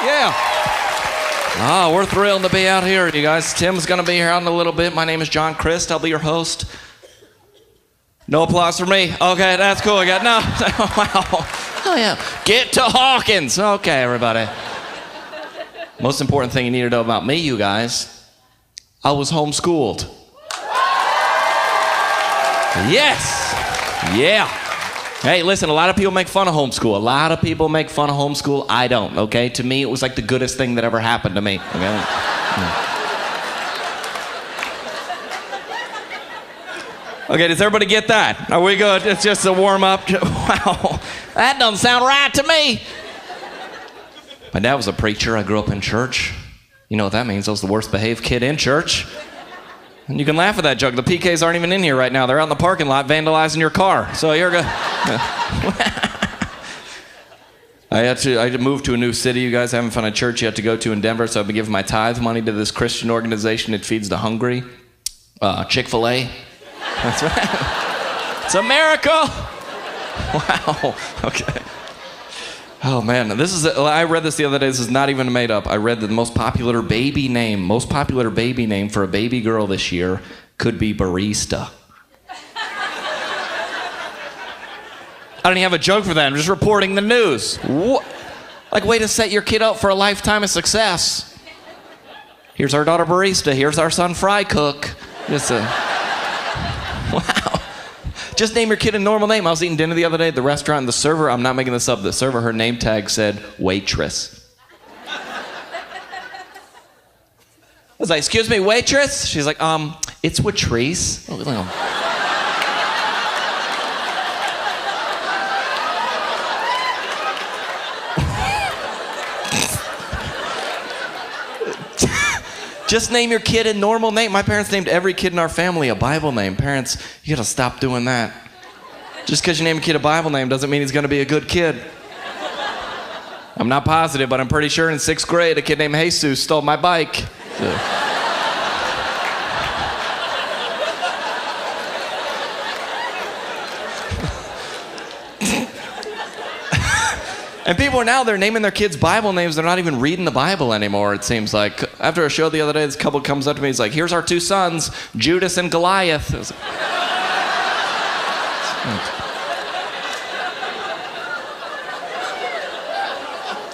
Yeah. Oh, we're thrilled to be out here, you guys. Tim's going to be here out in a little bit. My name is John Christ. I'll be your host. No applause for me. Okay, that's cool. I got no. Wow. Oh, yeah. Get to Hawkins. Okay, everybody. Most important thing you need to know about me, you guys, I was homeschooled. Yes. Yeah. Hey, listen, a lot of people make fun of homeschool. A lot of people make fun of homeschool. I don't, okay? To me, it was like the goodest thing that ever happened to me. Okay? Okay, does everybody get that? Are we good? It's just a warm-up. Wow, that doesn't sound right to me. My dad was a preacher. I grew up in church. You know what that means. I was the worst behaved kid in church. And you can laugh at that joke. The PKs aren't even in here right now. They're out in the parking lot vandalizing your car. So you're good. I moved to a new city. You guys haven't found a church yet to go to in Denver, so I've been giving my tithe money to this Christian organization that feeds the hungry. Chick-fil-A. That's right. It's a miracle. Wow. Okay. Oh man, I read this the other day. This is not even made up. I read that the most popular baby name for a baby girl this year could be barista. I don't even have a joke for that. I'm just reporting the news. What? Like, way to set your kid up for a lifetime of success. Here's our daughter barista. Here's our son fry cook. Wow. Just name your kid a normal name. I was eating dinner the other day at the restaurant, and the server, I'm not making this up, the server, her name tag said waitress. I was like, excuse me, waitress? She's like, it's Watrice. Just name your kid a normal name. My parents named every kid in our family a Bible name. Parents, you gotta stop doing that. Just because you name a kid a Bible name doesn't mean he's gonna be a good kid. I'm not positive, but I'm pretty sure in 6th grade a kid named Jesus stole my bike. And people are now, they're naming their kids Bible names. They're not even reading the Bible anymore, it seems like. After a show the other day, this couple comes up to me. He's like, here's our 2 sons, Judas and Goliath.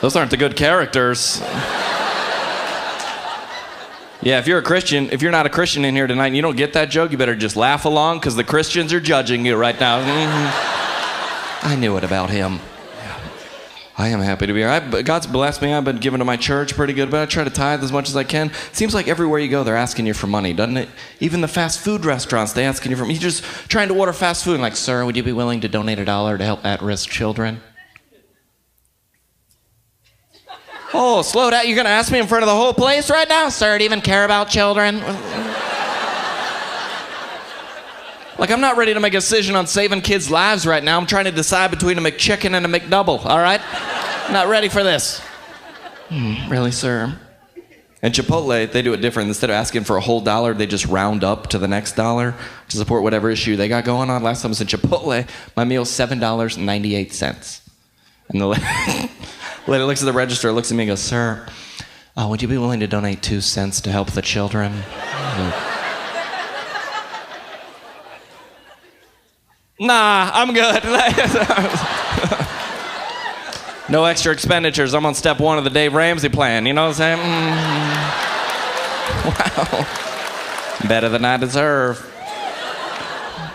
Those aren't the good characters. Yeah, if you're not a Christian in here tonight and you don't get that joke, you better just laugh along because the Christians are judging you right now. I knew it about him. I am happy to be here. God's blessed me. I've been giving to my church pretty good, but I try to tithe as much as I can. Seems like everywhere you go, they're asking you for money, doesn't it? Even the fast food restaurants, they're asking you for money. You're just trying to order fast food and like, sir, would you be willing to donate $1 to help at-risk children? Oh, slow down. You're going to ask me in front of the whole place right now? Sir, do you even care about children? Like, I'm not ready to make a decision on saving kids' lives right now. I'm trying to decide between a McChicken and a McDouble, all right? I'm not ready for this. Really, sir? And Chipotle, they do it different. Instead of asking for a whole $1, they just round up to the next $1 to support whatever issue they got going on. Last time I was at Chipotle, my meal's $7.98. And the lady looks at the register, looks at me and goes, sir, would you be willing to donate 2 cents to help the children? Nah, I'm good. No extra expenditures. I'm on step 1 of the Dave Ramsey plan. You know what I'm saying? Wow. Better than I deserve.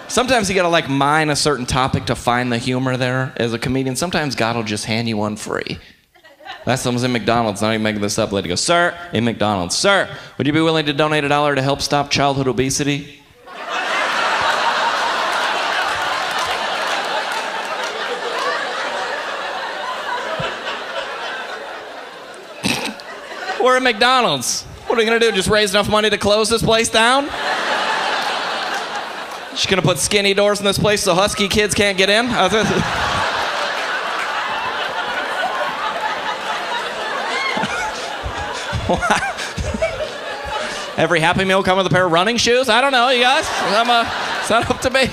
Sometimes you gotta like mine a certain topic to find the humor there as a comedian. Sometimes God will just hand you one free. Last time I was in McDonald's, not even making this up. Lady goes, sir, in McDonald's, sir, would you be willing to donate $1 to help stop childhood obesity? We're at McDonald's. What are we gonna do? Just raise enough money to close this place down? Just gonna put skinny doors in this place so husky kids can't get in? Every Happy Meal come with a pair of running shoes? I don't know, you guys. It's not up to me.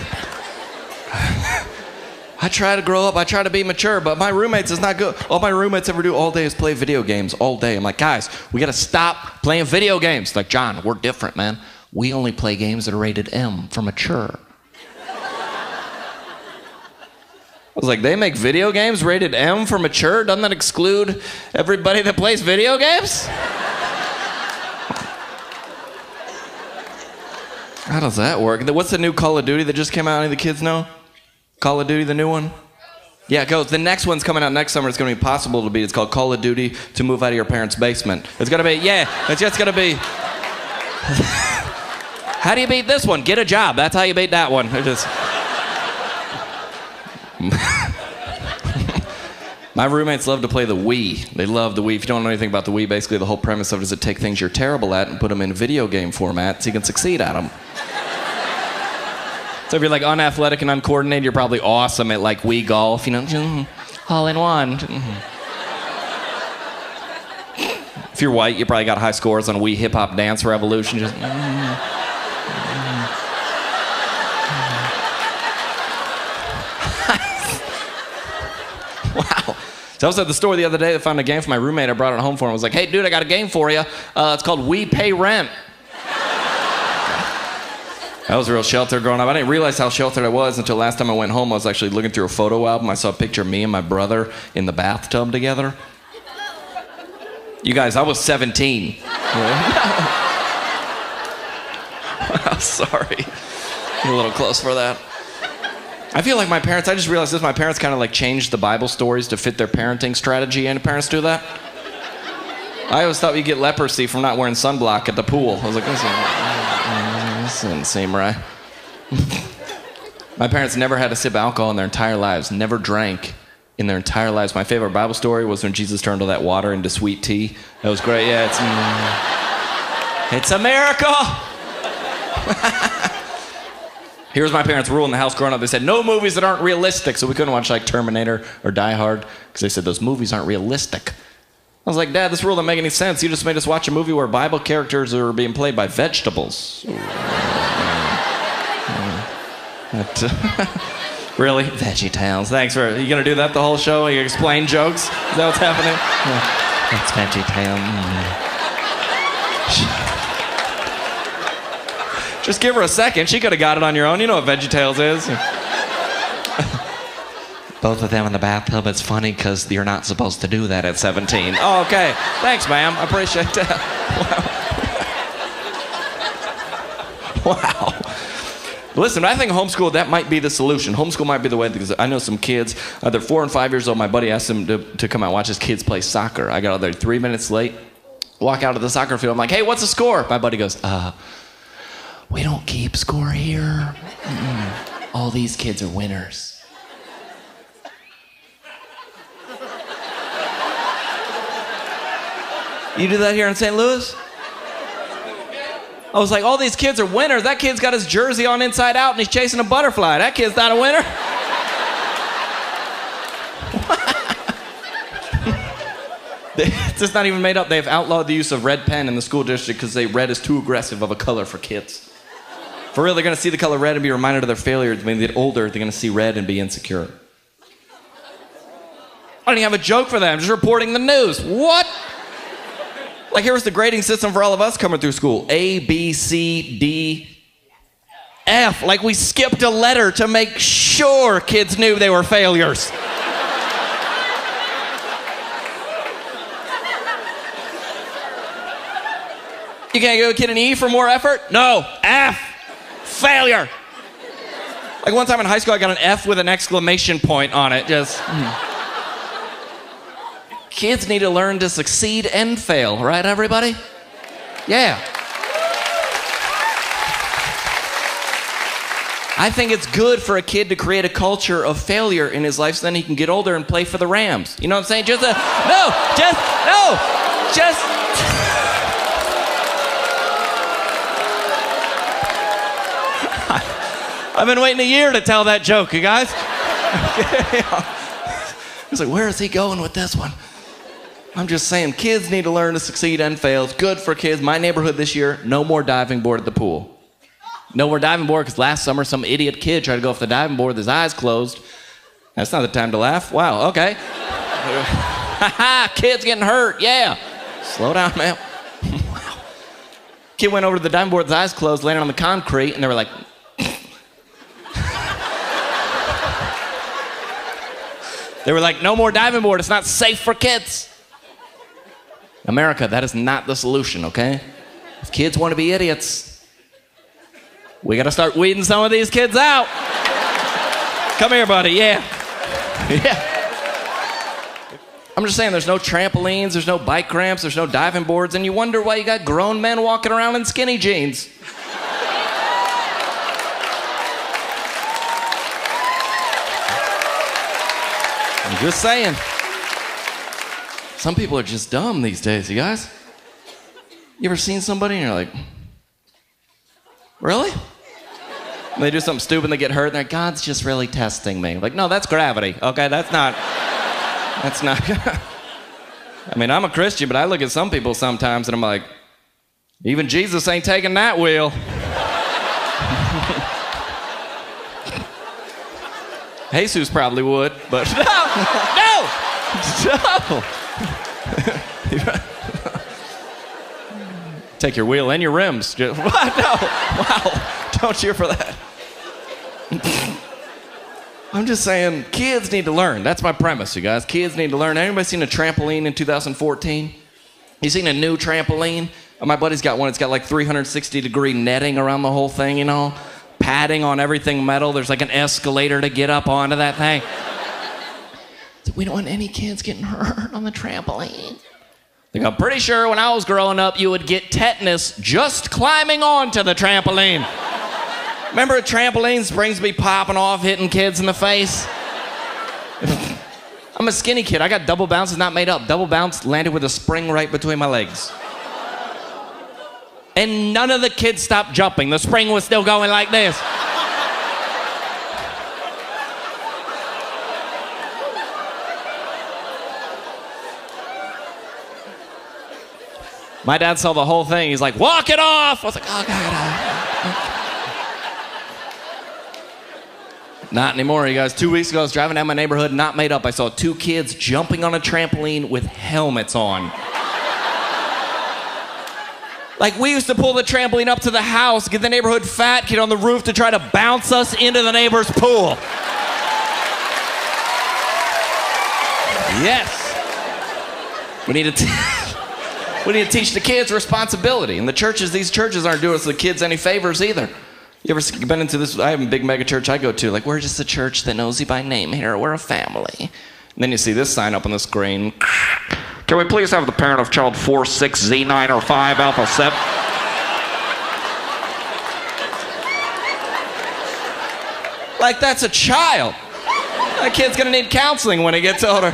I try to grow up. I try to be mature, but my roommates is not good. All my roommates ever do all day is play video games all day. I'm like, guys, we got to stop playing video games. Like, John, we're different, man. We only play games that are rated M for mature. I was like, they make video games rated M for mature? Doesn't that exclude everybody that plays video games? How does that work? What's the new Call of Duty that just came out? Any of the kids know? Call of Duty, the new one? Yeah, it goes. The next one's coming out next summer. It's going to be possible to beat. It's called Call of Duty to Move Out of Your Parents' Basement. It's going to be, yeah, it's just going to be. How do you beat this one? Get a job. That's how you beat that one. My roommates love to play the Wii. They love the Wii. If you don't know anything about the Wii, basically the whole premise of it is to take things you're terrible at and put them in video game format so you can succeed at them. So if you're like unathletic and uncoordinated, you're probably awesome at like Wii golf, you know, all in one. If you're white, you probably got high scores on Wii Hip Hop Dance Revolution. Just. Wow. So I was at the store the other day. I found a game for my roommate. I brought it home for him. I was like, hey, dude, I got a game for you. It's called We Pay Rent. I was real sheltered growing up. I didn't realize how sheltered I was until last time I went home. I was actually looking through a photo album. I saw a picture of me and my brother in the bathtub together. You guys, I was 17. I'm sorry. I'm a little close for that. I feel like my parents, I just realized this, my parents kind of like changed the Bible stories to fit their parenting strategy. Any parents do that? I always thought you get leprosy from not wearing sunblock at the pool. I was like, this doesn't seem right. My parents never had a sip of alcohol in their entire lives, never drank in their entire lives. My favorite Bible story was when Jesus turned all that water into sweet tea. That was great. Yeah, it's a miracle. Here's my parents' rule in the house growing up. They said, no movies that aren't realistic. So we couldn't watch like Terminator or Die Hard because they said those movies aren't realistic. I was like, Dad, this rule doesn't make any sense. You just made us watch a movie where Bible characters are being played by vegetables. Really? VeggieTales. Thanks for, you gonna do that the whole show? You explain jokes? Is that what's happening? Yeah. That's VeggieTales. Just give her a second. She could have got it on your own. You know what VeggieTales is. Both of them in the bathtub. It's funny because you're not supposed to do that at 17. Oh, okay. Thanks, ma'am. I appreciate that. Wow. Listen, I think homeschool, that might be the solution. Homeschool might be the way, because I know some kids, they're 4 and 5 years old. My buddy asked them to come out and watch his kids play soccer. I got out there 3 minutes late, walk out of the soccer field. I'm like, hey, what's the score? My buddy goes, we don't keep score here. All these kids are winners. You do that here in St. Louis? I was like, all these kids are winners. That kid's got his jersey on inside out and he's chasing a butterfly. That kid's not a winner. It's just not even made up. They've outlawed the use of red pen in the school district because red is too aggressive of a color for kids. For real, they're going to see the color red and be reminded of their failures. When they get older, they're going to see red and be insecure. I don't even have a joke for them. I'm just reporting the news. What? Like, here was the grading system for all of us coming through school. A, B, C, D, F. Like, we skipped a letter to make sure kids knew they were failures. You can't give a kid an E for more effort? No. F. Failure. Like, one time in high school, I got an F with an exclamation point on it. Just... Kids need to learn to succeed and fail, right, everybody? Yeah. I think it's good for a kid to create a culture of failure in his life so then he can get older and play for the Rams. You know what I'm saying? I've been waiting a year to tell that joke, you guys. I was like, where is he going with this one? I'm just saying, kids need to learn to succeed and fail. It's good for kids. My neighborhood this year, no more diving board at the pool. No more diving board because last summer some idiot kid tried to go off the diving board with his eyes closed. That's not the time to laugh. Wow, okay. Kid's getting hurt, yeah. Slow down, man. Wow. Kid went over to the diving board with his eyes closed, landed on the concrete, and they were like... They were like, no more diving board. It's not safe for kids. America, that is not the solution, okay? If kids want to be idiots, we got to start weeding some of these kids out. Come here, buddy. Yeah. Yeah. I'm just saying, there's no trampolines, there's no bike ramps, there's no diving boards, and you wonder why you got grown men walking around in skinny jeans. I'm just saying. Some people are just dumb these days, you guys. You ever seen somebody and you're like, really? And they do something stupid and they get hurt and they're like, God's just really testing me. Like, no, that's gravity, okay? That's not. I mean, I'm a Christian, but I look at some people sometimes and I'm like, even Jesus ain't taking that wheel. Jesus probably would, but no. Take your wheel and your rims. What? No. Wow. Don't cheer for that. I'm just saying, kids need to learn. That's my premise, you guys. Kids need to learn. Anybody seen a trampoline in 2014? You seen a new trampoline? My buddy's got one. It's got like 360-degree netting around the whole thing, you know? Padding on everything metal. There's like an escalator to get up onto that thing. We don't want any kids getting hurt on the trampoline. Like, I'm pretty sure when I was growing up, you would get tetanus just climbing onto the trampoline. Remember trampolines, springs be popping off, hitting kids in the face? I'm a skinny kid. I got double bounces not made up. Double bounce landed with a spring right between my legs. And none of the kids stopped jumping. The spring was still going like this. My dad saw the whole thing. He's like, walk it off. I was like, oh, God. Not anymore, you guys. 2 weeks ago, I was driving down my neighborhood, not made up. I saw 2 kids jumping on a trampoline with helmets on. Like, we used to pull the trampoline up to the house, get the neighborhood fat kid on the roof to try to bounce us into the neighbor's pool. Yes. We need to teach the kids responsibility. And these churches aren't doing us the kids any favors either. You ever been into this? I have a big mega church I go to. Like, we're just a church that knows you by name here. We're a family. And then you see this sign up on the screen. Can we please have the parent of child 4, 6, Z9, or 5, Alpha 7? Like, that's a child. That kid's gonna need counseling when he gets older.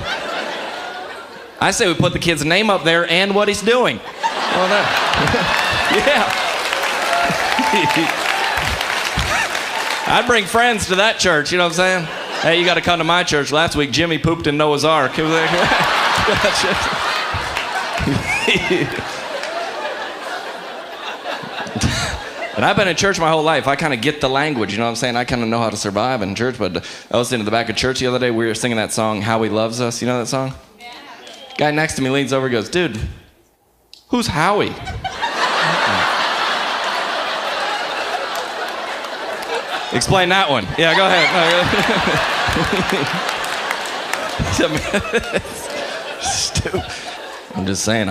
I say we put the kid's name up there and what he's doing. Well, no. Yeah. I'd bring friends to that church, you know what I'm saying? Hey, you got to come to my church. Last week, Jimmy pooped in Noah's Ark. And I've been in church my whole life. I kind of get the language, you know what I'm saying? I kind of know how to survive in church, but I was sitting in the back of church the other day. We were singing that song, How He Loves Us. You know that song? Yeah. Guy next to me leans over and goes, dude, who's Howie? Explain that one. Yeah, go ahead. Stupid. I'm just saying.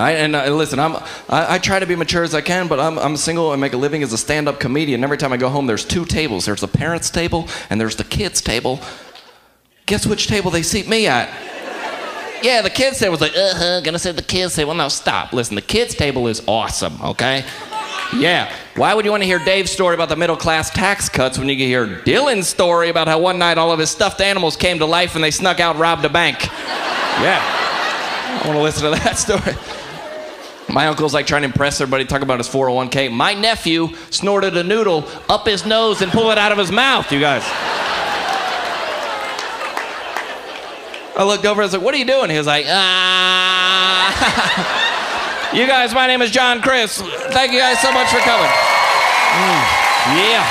Listen. I try to be mature as I can, but I'm single and make a living as a stand-up comedian. Every time I go home, there's 2 tables. There's the parents' table and there's the kids' table. Guess which table they seat me at? Yeah, the kids' table was like, gonna say the kids' table. No, stop. Listen, the kids' table is awesome. Okay. Yeah. Why would you want to hear Dave's story about the middle-class tax cuts when you can hear Dylan's story about how one night all of his stuffed animals came to life and they snuck out and robbed a bank? Yeah. I want to listen to that story. My uncle's like trying to impress everybody, talk about his 401k. My nephew snorted a noodle up his nose and pulled it out of his mouth, you guys. I looked over and I was like, what are you doing? He was like, You guys, my name is John Chris. Thank you guys so much for coming. Yeah.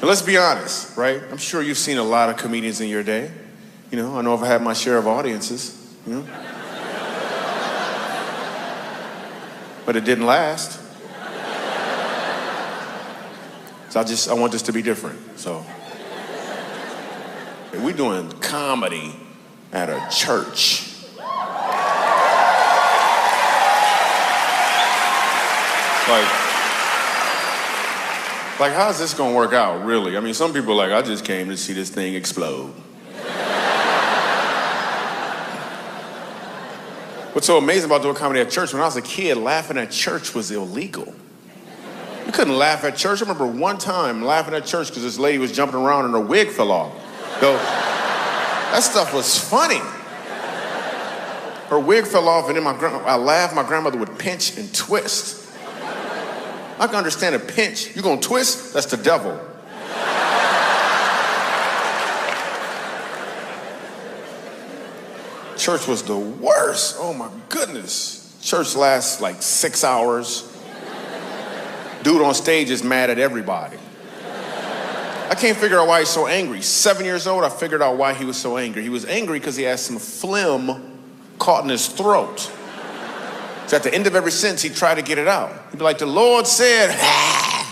But let's be honest, right? I'm sure you've seen a lot of comedians in your day. You know, I know I've had my share of audiences, you know? But it didn't last. So I want this to be different, so. We're doing comedy at a church. Like, how's this gonna work out, really? I mean, some people are like, I just came to see this thing explode. What's so amazing about doing comedy at church, when I was a kid, laughing at church was illegal. You couldn't laugh at church. I remember one time laughing at church because this lady was jumping around and her wig fell off. So, that stuff was funny. Her wig fell off and then I laughed, my grandmother would pinch and twist. I can understand a pinch. You gonna twist? That's the devil. Church was the worst. Oh my goodness. Church lasts like 6 hours. Dude on stage is mad at everybody. I can't figure out why he's so angry. 7 years old, I figured out why he was so angry. He was angry because he had some phlegm caught in his throat. So at the end of every sentence, he'd try to get it out. He'd be like, the Lord said, ah.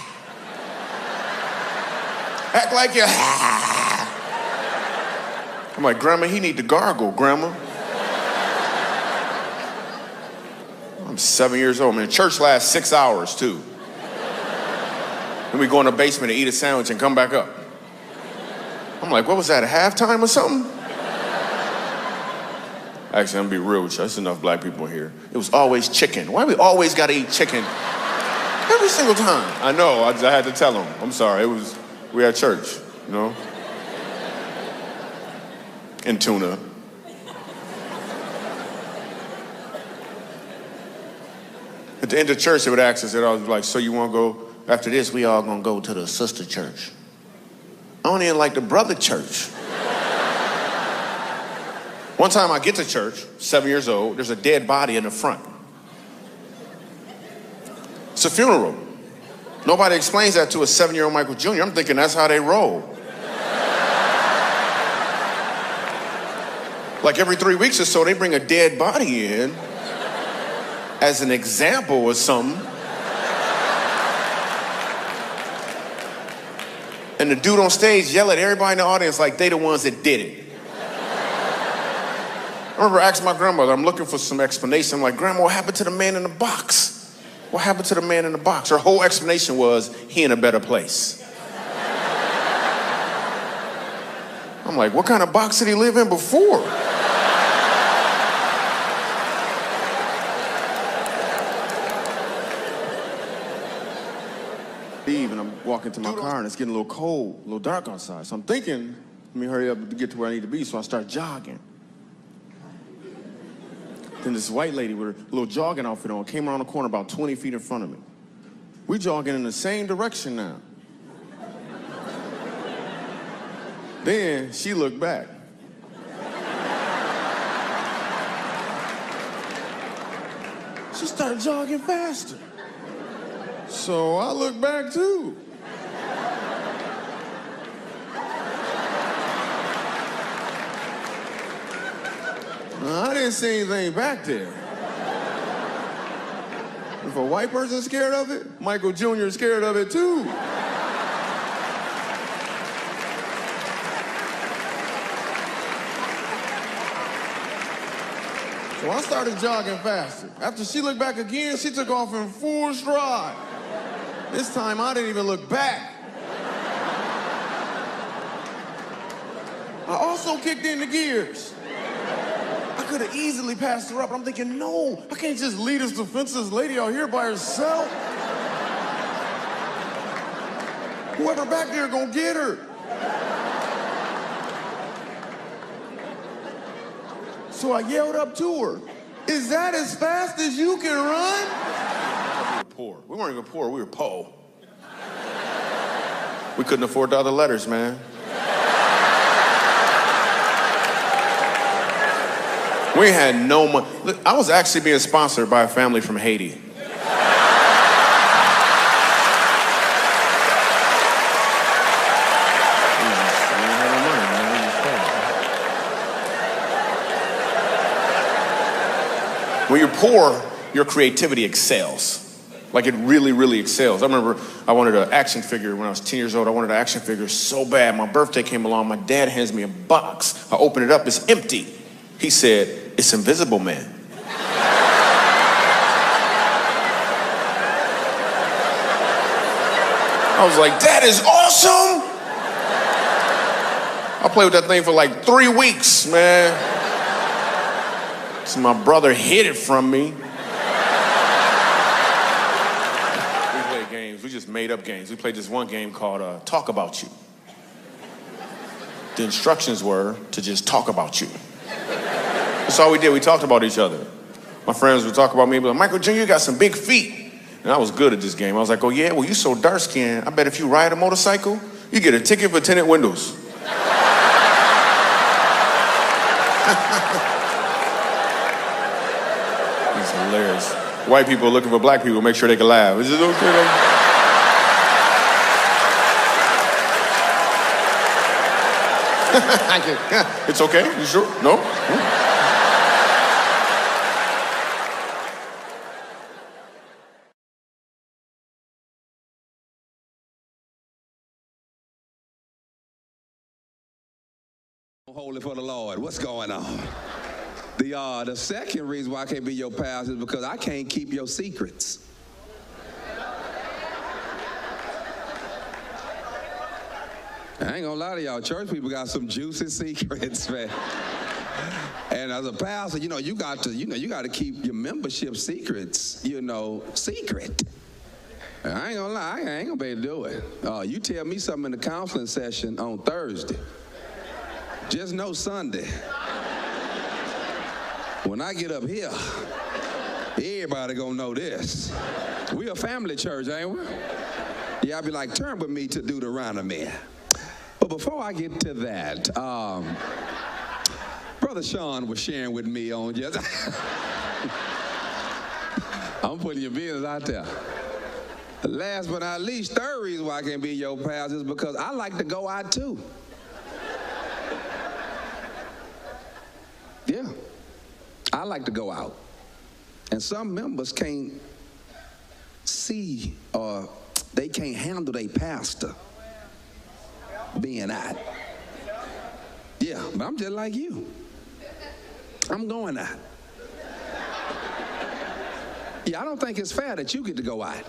Act like you, ah. I'm like, Grandma, he need to gargle, Grandma. I'm 7 years old, man. Church lasts 6 hours, too. Then we go in the basement and eat a sandwich and come back up. I'm like, what was that, a halftime or something? Actually, I'm gonna be real with you. There's enough black people here. It was always chicken. Why we always gotta eat chicken? Every single time. I know, I had to tell them. I'm sorry, we at church, you know? And tuna. At the end of church, they would ask us, I was like, so you wanna go, after this, we all gonna go to the sister church. I don't even like the brother church. One time I get to church, 7 years old, there's a dead body in the front. It's a funeral. Nobody explains that to a 7-year-old Michael Jr. I'm thinking that's how they roll. Like every 3 weeks or so, they bring a dead body in as an example or something. And the dude on stage yell at everybody in the audience like they the ones that did it. I remember asking my grandmother, I'm looking for some explanation. I'm like, Grandma, what happened to the man in the box? What happened to the man in the box? Her whole explanation was, he in a better place. I'm like, what kind of box did he live in before? And I'm walking to my car and it's getting a little cold, a little dark outside. So I'm thinking, let me hurry up to get to where I need to be. So I start jogging. Then this white lady with her little jogging outfit on came around the corner about 20 feet in front of me. We jogging in the same direction now. Then she looked back. She started jogging faster. So I looked back too. I didn't see anything back there. If a white person's scared of it, Michael Jr. is scared of it too. So I started jogging faster. After she looked back again, she took off in full stride. This time I didn't even look back. I also kicked in the gears. I could have easily passed her up, but I'm thinking, no, I can't just leave this defenseless lady out here by herself. Whoever back there gonna get her. So I yelled up to her, is that as fast as you can run? We were poor. We weren't even poor, we were po. We couldn't afford the other letters, man. We had no money. I was actually being sponsored by a family from Haiti. When you're poor, your creativity excels. Like it really, really excels. I remember I wanted an action figure when I was 10 years old. I wanted an action figure so bad. My birthday came along. My dad hands me a box. I open it up. It's empty. He said, "It's Invisible Man." I was like, "That is awesome." I played with that thing for like 3 weeks, man. So my brother hid it from me. We just made up games. We played this one game called Talk About You. The instructions were to just talk about you. That's all we did. We talked about each other. My friends would talk about me, but Michael Jr., you got some big feet. And I was good at this game. I was like, "Oh yeah, well you so dark-skinned. I bet if you ride a motorcycle, you get a ticket for tinted windows." It's hilarious. White people looking for black people, make sure they can laugh. Is it okay? Yeah, it's okay. You sure? No? Holy for the Lord. What's going on? The second reason why I can't be your pastor is because I can't keep your secrets. I ain't gonna lie to y'all, church people got some juicy secrets, man. And as a pastor, you got to keep your membership secrets, secret. And I ain't gonna lie, I ain't gonna be able to do it. You tell me something in the counseling session on Thursday. Just know Sunday. When I get up here, everybody gonna know this. We a family church, ain't we? Yeah, I'll be like, turn with me to Deuteronomy. But before I get to that, Brother Sean was sharing with me on just... I'm putting your business out there. Last but not least, third reason why I can't be your pastor is because I like to go out too. Yeah, I like to go out. And some members can't see or they can't handle their pastor being out. Yeah, but I'm just like you. I'm going out. Yeah, I don't think it's fair that you get to go out.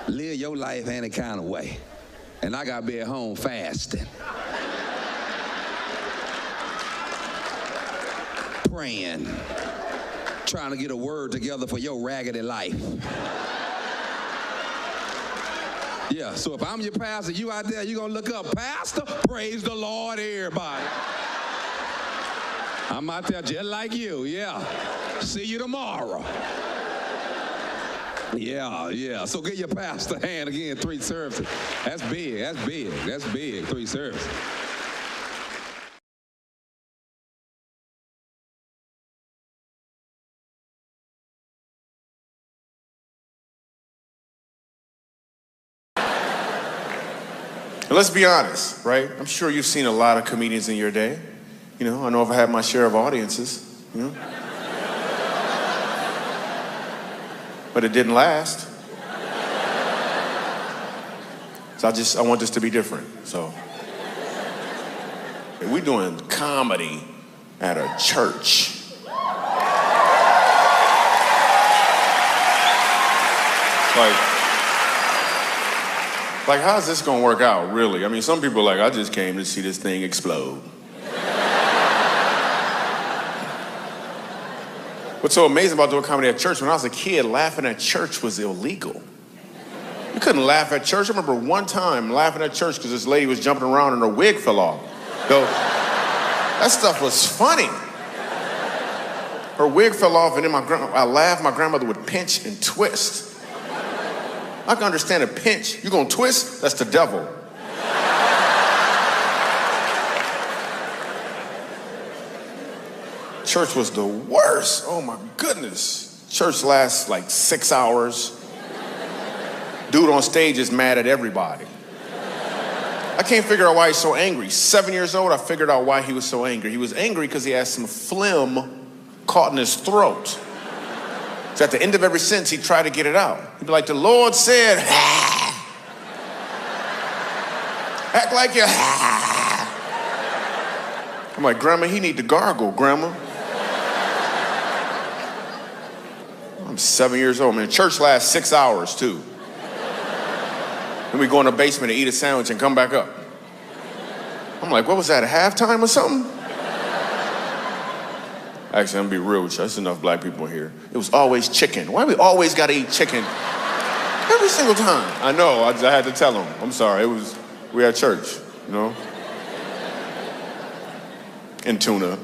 Live your life any kind of way. And I gotta be at home fasting. Praying. Trying to get a word together for your raggedy life. Yeah, so if I'm your pastor, you out there, you gonna look up, "Pastor, praise the Lord, everybody." I'm out there just like you, yeah. See you tomorrow. Yeah, so give your pastor a hand again, 3 services. That's big, 3 services. Let's be honest, right? I'm sure you've seen a lot of comedians in your day. I know I've had my share of audiences, But it didn't last. So I want this to be different, so. We're doing comedy at a church. Like, how's this gonna work out, really? I mean, some people are like, I just came to see this thing explode. What's so amazing about doing comedy at church, when I was a kid, laughing at church was illegal. You couldn't laugh at church. I remember one time laughing at church because this lady was jumping around and her wig fell off. So, that stuff was funny. Her wig fell off and then I laughed, my grandmother would pinch and twist. I can understand a pinch. You gonna twist? That's the devil. Church was the worst. Oh my goodness. Church lasts like 6 hours. Dude on stage is mad at everybody. I can't figure out why he's so angry. 7 years old, I figured out why he was so angry. He was angry because he had some phlegm caught in his throat. So at the end of every sentence, he'd try to get it out. He'd be like, the Lord said, act like you. I'm like, Grandma, he need to gargle, Grandma. I'm 7 years old, man. Church lasts 6 hours, too. Then we go in the basement and eat a sandwich and come back up. I'm like, what was that, halftime or something? Actually, I'm gonna be real with you. There's enough black people here. It was always chicken. Why we always gotta eat chicken every single time? I know, I had to tell them. I'm sorry, we had church, you know? And tuna.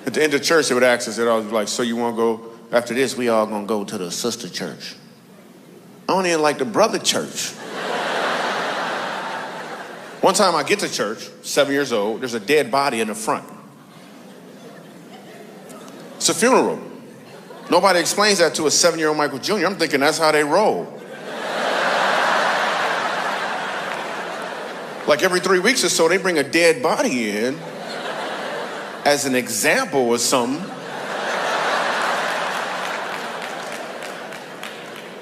At the end of church, they would ask us, I was like, so you wanna go, after this, we all gonna go to the sister church. I don't even like the brother church. One time I get to church, 7 years old, there's a dead body in the front. It's a funeral. Nobody explains that to a 7-year-old Michael Jr. I'm thinking that's how they roll. Like every 3 weeks or so, they bring a dead body in as an example or something.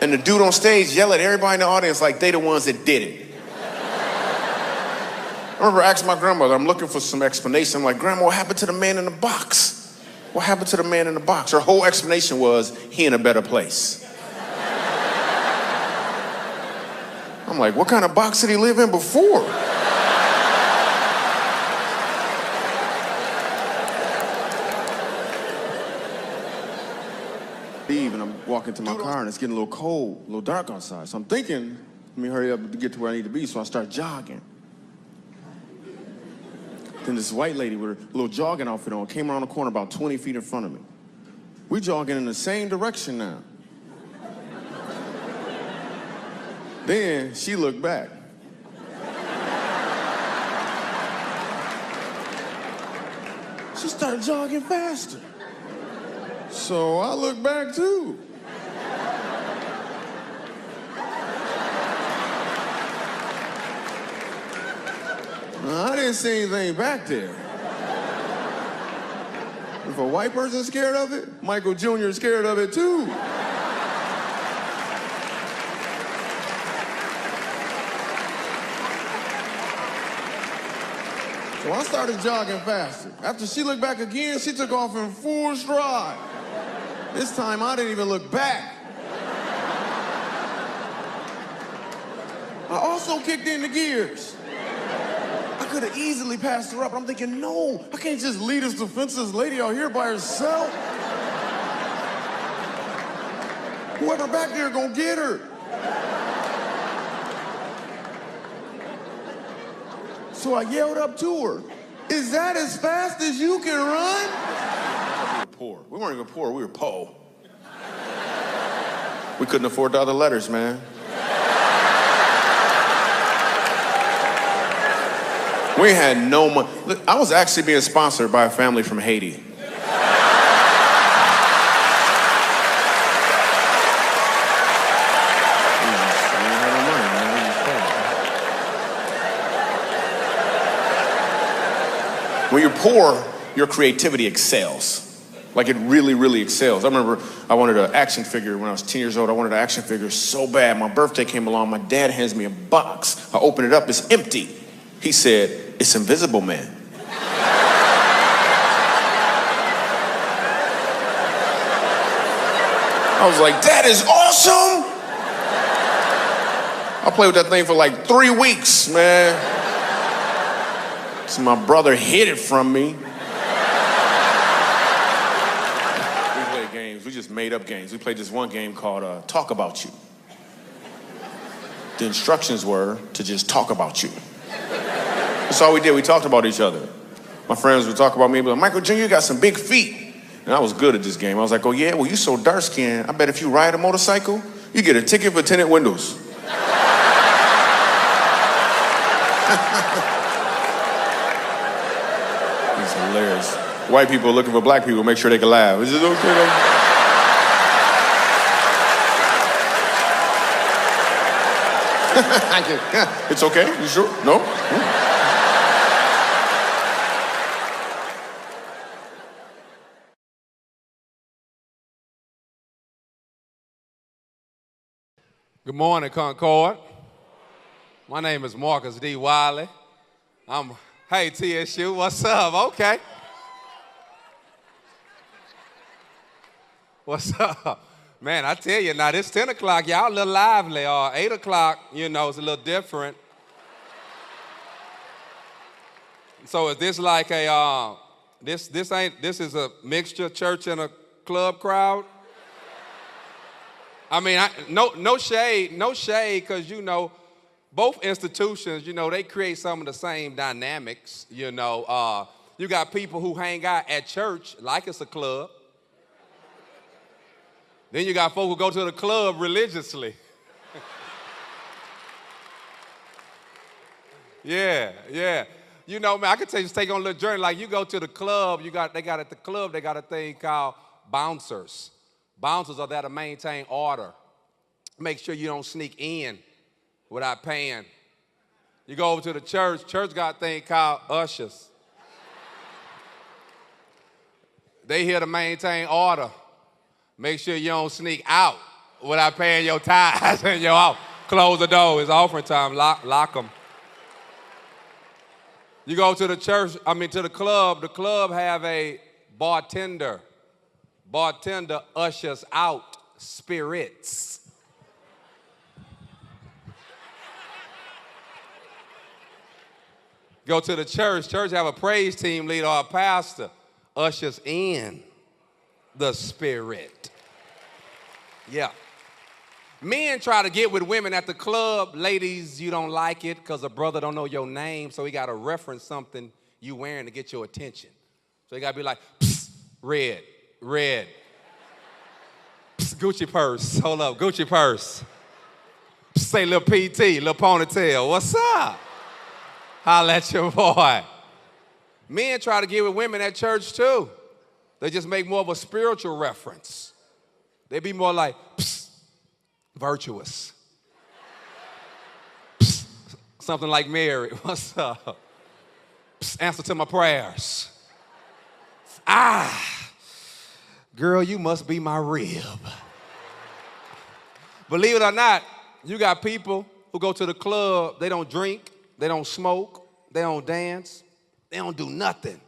And the dude on stage yell at everybody in the audience like they the ones that did it. I remember asking my grandmother, I'm looking for some explanation. I'm like, Grandma, what happened to the man in the box? What happened to the man in the box? Her whole explanation was, he in a better place. I'm like, what kind of box did he live in before? And I'm walking to my car and it's getting a little cold, a little dark outside. So I'm thinking, let me hurry up to get to where I need to be. So I start jogging. Then this white lady with her little jogging outfit on came around the corner about 20 feet in front of me. We jogging in the same direction now. Then she looked back. She started jogging faster. So I looked back too. I didn't see anything back there. If a white person's scared of it, Michael Jr. is scared of it too. So I started jogging faster. After she looked back again, she took off in full stride. This time I didn't even look back. I also kicked in the gears. I could have easily passed her up, but I'm thinking, no, I can't just leave this defenseless lady out here by herself. Whoever back there gonna get her. So I yelled up to her, is that as fast as you can run? We were poor. We weren't even poor, we were po. We couldn't afford the other letters, man. We had no money. I was actually being sponsored by a family from Haiti. When you're poor, your creativity excels. Like it really, really excels. I remember I wanted an action figure when I was 10 years old. I wanted an action figure so bad. My birthday came along. My dad hands me a box. I open it up. It's empty. He said, it's Invisible Man. I was like, that is awesome. I played with that thing for like 3 weeks, man. So my brother hid it from me. We played games. We just made up games. We played this one game called Talk About You. The instructions were to just talk about you. That's all we did. We talked about each other. My friends would talk about me, but Michael Jr., you got some big feet. And I was good at this game. I was like, oh yeah, well you so dark-skinned. I bet if you ride a motorcycle, you get a ticket for tinted windows. It's hilarious. White people looking for black people, make sure they can laugh. Is it okay? It's okay? You sure? No? Good morning, Concord. My name is Marcus D. Wiley. Hey, TSU, what's up? Okay. What's up? Man, I tell you now, it's 10 o'clock. Y'all a little lively. 8 o'clock, it's a little different. So is this like this is a mixture church and a club crowd? I mean, no shade, because, both institutions, they create some of the same dynamics, You got people who hang out at church like it's a club. Then you got folks who go to the club religiously. Yeah. Man, I could just take on a little journey. Like you go to the club, they got a thing called bouncers. Bouncers are there to maintain order. Make sure you don't sneak in without paying. You go over to the church got a thing called ushers. They here to maintain order. Make sure you don't sneak out without paying your tithes and your off. Close the door, it's offering time, lock them. You go to the club, the club have a bartender. Bartender ushers out spirits. Go to the church have a praise team leader or a pastor, ushers in the spirit. Yeah. Men try to get with women at the club. Ladies, you don't like it because a brother don't know your name, so he got to reference something you wearing to get your attention. So he got to be like, psst, red. Psst, Gucci purse. Hold up, Gucci purse. Psst, say little PT, little ponytail. What's up? Holla at your boy. Men try to get with women at church too. They just make more of a spiritual reference. They be more like, psst, virtuous. Psst, something like Mary. What's up? Psst, answer to my prayers. Girl, you must be my rib. Believe it or not, you got people who go to the club, they don't drink, they don't smoke, they don't dance, they don't do nothing.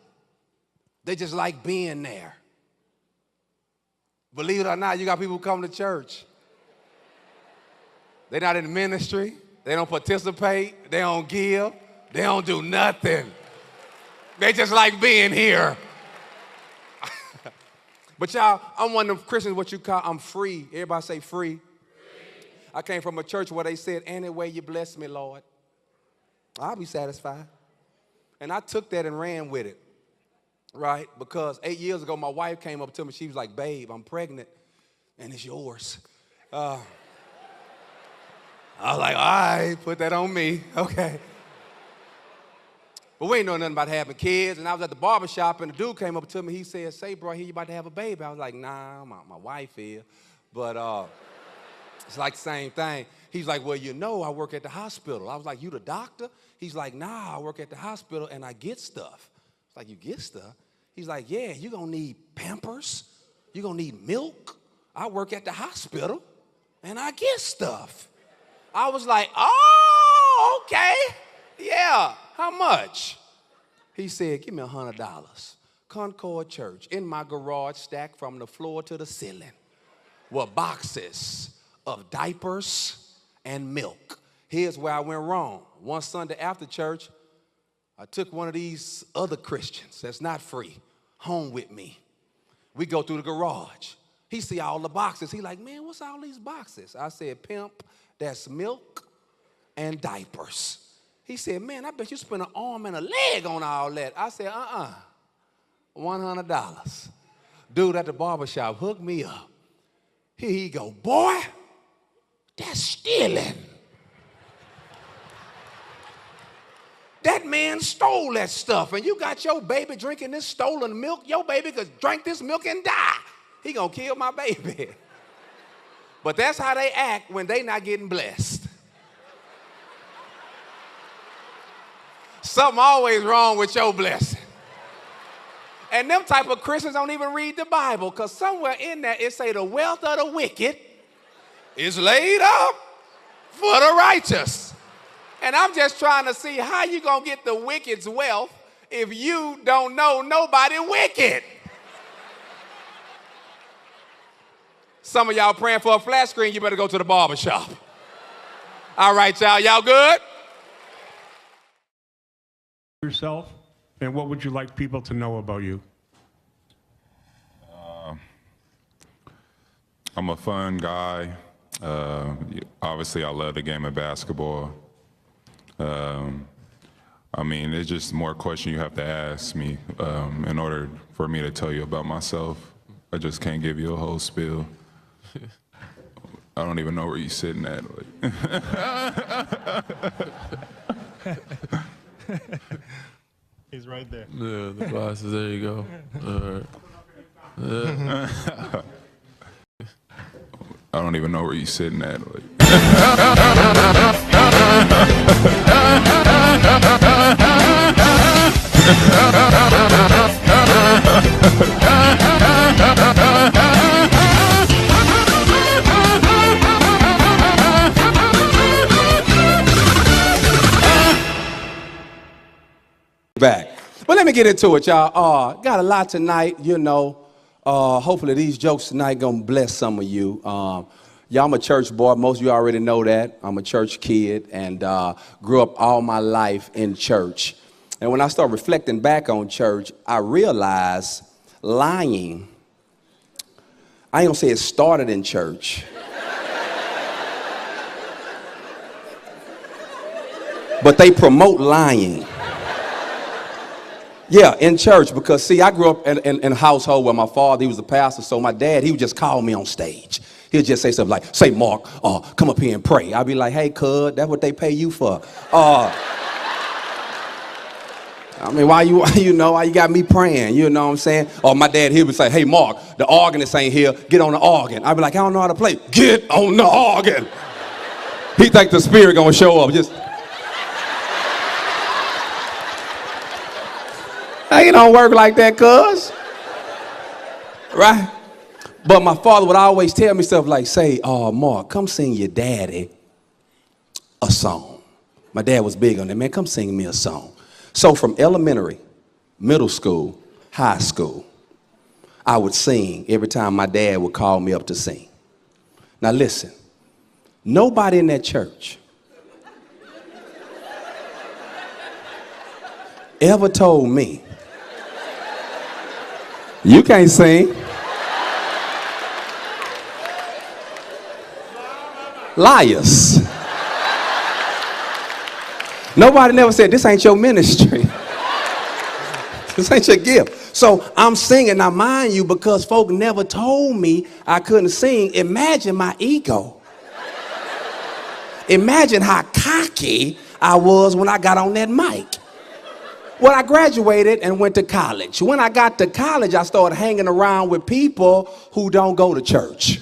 They just like being there. Believe it or not, you got people who come to church. They're not in the ministry, they don't participate, they don't give, they don't do nothing. They just like being here. But y'all, I'm one of them Christians, what you call, I'm free. Everybody say free. I came from a church where they said, any way you bless me, Lord, I'll be satisfied. And I took that and ran with it, right? Because 8 years ago, my wife came up to me. She was like, babe, I'm pregnant, and it's yours. I was like, all right, put that on me. Okay. But we ain't know nothing about having kids. And I was at the barbershop, and the dude came up to me. He said, say, bro, I hear you about to have a baby. I was like, nah, my wife is. But it's like the same thing. He's like, well, I work at the hospital. I was like, you the doctor? He's like, nah, I work at the hospital, and I get stuff. It's like, you get stuff? He's like, yeah, you're going to need Pampers. You're going to need milk. I work at the hospital, and I get stuff. I was like, oh, okay. Yeah, how much? He said, give me $100. Concord Church, in my garage, stacked from the floor to the ceiling, were boxes of diapers and milk. Here's where I went wrong. One Sunday after church, I took one of these other Christians that's not free home with me. We go through the garage. He see all the boxes. He like, man, what's all these boxes? I said, pimp, that's milk and diapers. He said, man, I bet you spent an arm and a leg on all that. I said, $100. Dude at the barbershop hooked me up. Here he go, boy, that's stealing. That man stole that stuff, and you got your baby drinking this stolen milk. Your baby could drink this milk and die. He gonna kill my baby. But that's how they act when they not getting blessed. Something always wrong with your blessing. And them type of Christians don't even read the Bible, because somewhere in there it say the wealth of the wicked is laid up for the righteous. And I'm just trying to see how you gonna get the wicked's wealth if you don't know nobody wicked. Some of y'all praying for a flat screen, you better go to the barber shop. All right, y'all good? Yourself, and what would you like people to know about you? I'm a fun guy. Obviously, I love the game of basketball. I mean, it's just more questions you have to ask me in order for me to tell you about myself. I just can't give you a whole spiel. I don't even know where you're sitting at. He's right there. Yeah, the glasses, there you go. All right. I don't even know where you're sitting at. Back. But let me get into it, y'all. Got a lot tonight, you know. Hopefully these jokes tonight gonna bless some of you. Y'all, I'm a church boy. Most of you already know that. I'm a church kid and grew up all my life in church. And when I start reflecting back on church, I realized lying, I ain't gonna say it started in church. But they promote lying. Yeah, in church, because see, I grew up in a household where my father, he was a pastor, so my dad, he would just call me on stage. He'd just say something like, say, Mark, come up here and pray. I'd be like, hey, cuz, that's what they pay you for. I mean, why you got me praying, you know what I'm saying? Or my dad, he would say, hey, Mark, the organist ain't here, get on the organ. I'd be like, I don't know how to play. Get on the organ. He think the spirit gonna show up, just. It don't work like that, cuz. Right? But my father would always tell me stuff like, say, Mark, come sing your daddy a song. My dad was big on that. Man, come sing me a song. So from elementary, middle school, high school, I would sing every time my dad would call me up to sing. Now listen, nobody in that church ever told me, you can't sing. Liars. Nobody never said, this ain't your ministry. This ain't your gift. So I'm singing. Now, mind you, because folk never told me I couldn't sing, imagine my ego. Imagine how cocky I was when I got on that mic. Well, I graduated and went to college. When I got to college, I started hanging around with people who don't go to church.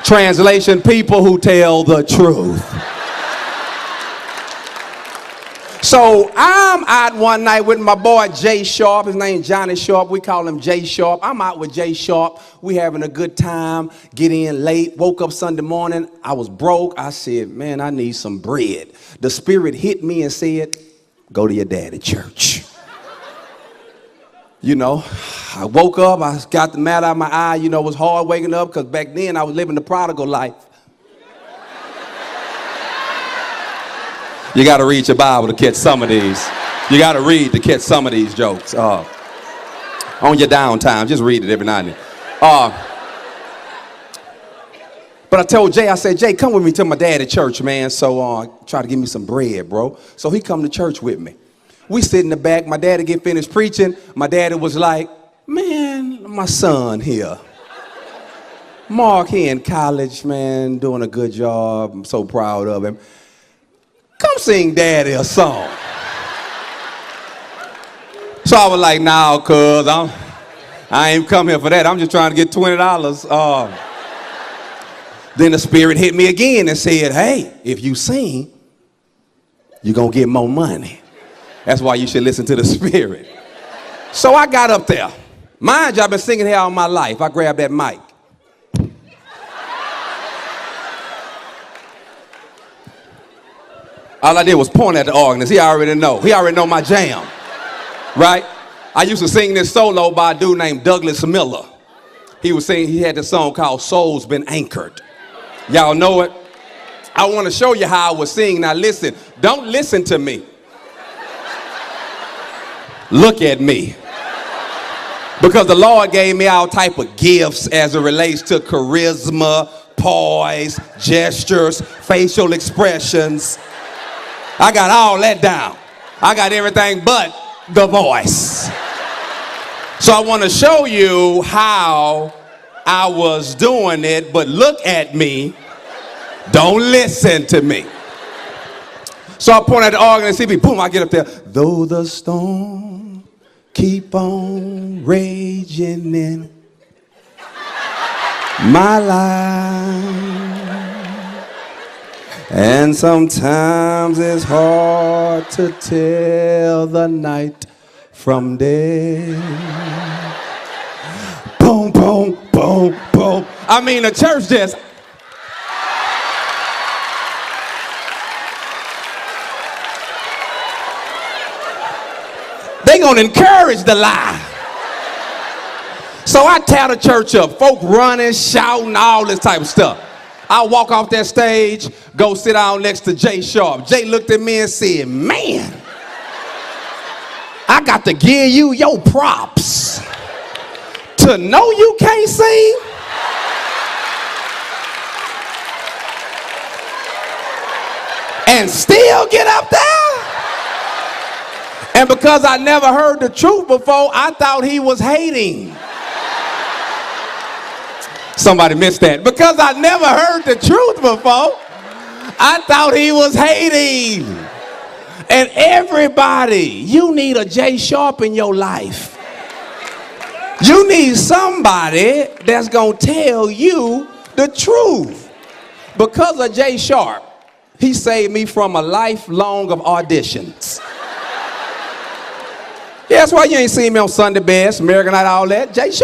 Translation, people who tell the truth. So I'm out one night with my boy Jay Sharp. His name's Johnny Sharp. We call him Jay Sharp. I'm out with Jay Sharp. We having a good time, get in late, woke up Sunday morning. I was broke. I said, man, I need some bread. The spirit hit me and said, go to your daddy church. You know, I woke up, I got the mat out of my eye, you know, it was hard waking up because back then I was living the prodigal life. You got to read your Bible to catch some of these. You got to read to catch some of these jokes. On your downtime, just read it every now and then. But I told Jay, I said, Jay, come with me to my daddy church, man. So try to give me some bread, bro. So he come to church with me. We sit in the back. My daddy get finished preaching. My daddy was like, man, my son here. Mark, he in college, man, doing a good job. I'm so proud of him. Come sing daddy a song. So I was like, nah, cuz I ain't come here for that. I'm just trying to get $20. Then the spirit hit me again and said, hey, if you sing, you're going to get more money. That's why you should listen to the spirit. So I got up there. Mind you, I've been singing here all my life. I grabbed that mic. All I did was point at the organist. He already know. He already know my jam, right? I used to sing this solo by a dude named Douglas Miller. He had this song called Soul's Been Anchored. Y'all know it? I want to show you how I was singing. Now listen, don't listen to me. Look at me. Because the Lord gave me all type of gifts as it relates to charisma, poise, gestures, facial expressions. I got all that down. I got everything but the voice. So I want to show you how I was doing it, but look at me. Don't listen to me. So I point at the organ and see me, boom, I get up there. Though the storm keep on raging in my life, and sometimes it's hard to tell the night from day. Boom, boom, boom, boom. I mean, the church just. They gonna encourage the lie. So I tear the church up. Folk running, shouting, all this type of stuff. I walk off that stage, go sit down next to Jay Sharp. Jay looked at me and said, man, I got to give you your props. To know you can't sing? And still get up there? And because I never heard the truth before, I thought he was hating. Somebody missed that. Because I never heard the truth before, I thought he was hating. And everybody, you need a Jay Sharp in your life. You need somebody that's going to tell you the truth. Because of Jay Sharp, he saved me from a lifelong of auditions. Yeah, that's why you ain't seen me on Sunday Best, American Night, all that. Jay Sharp.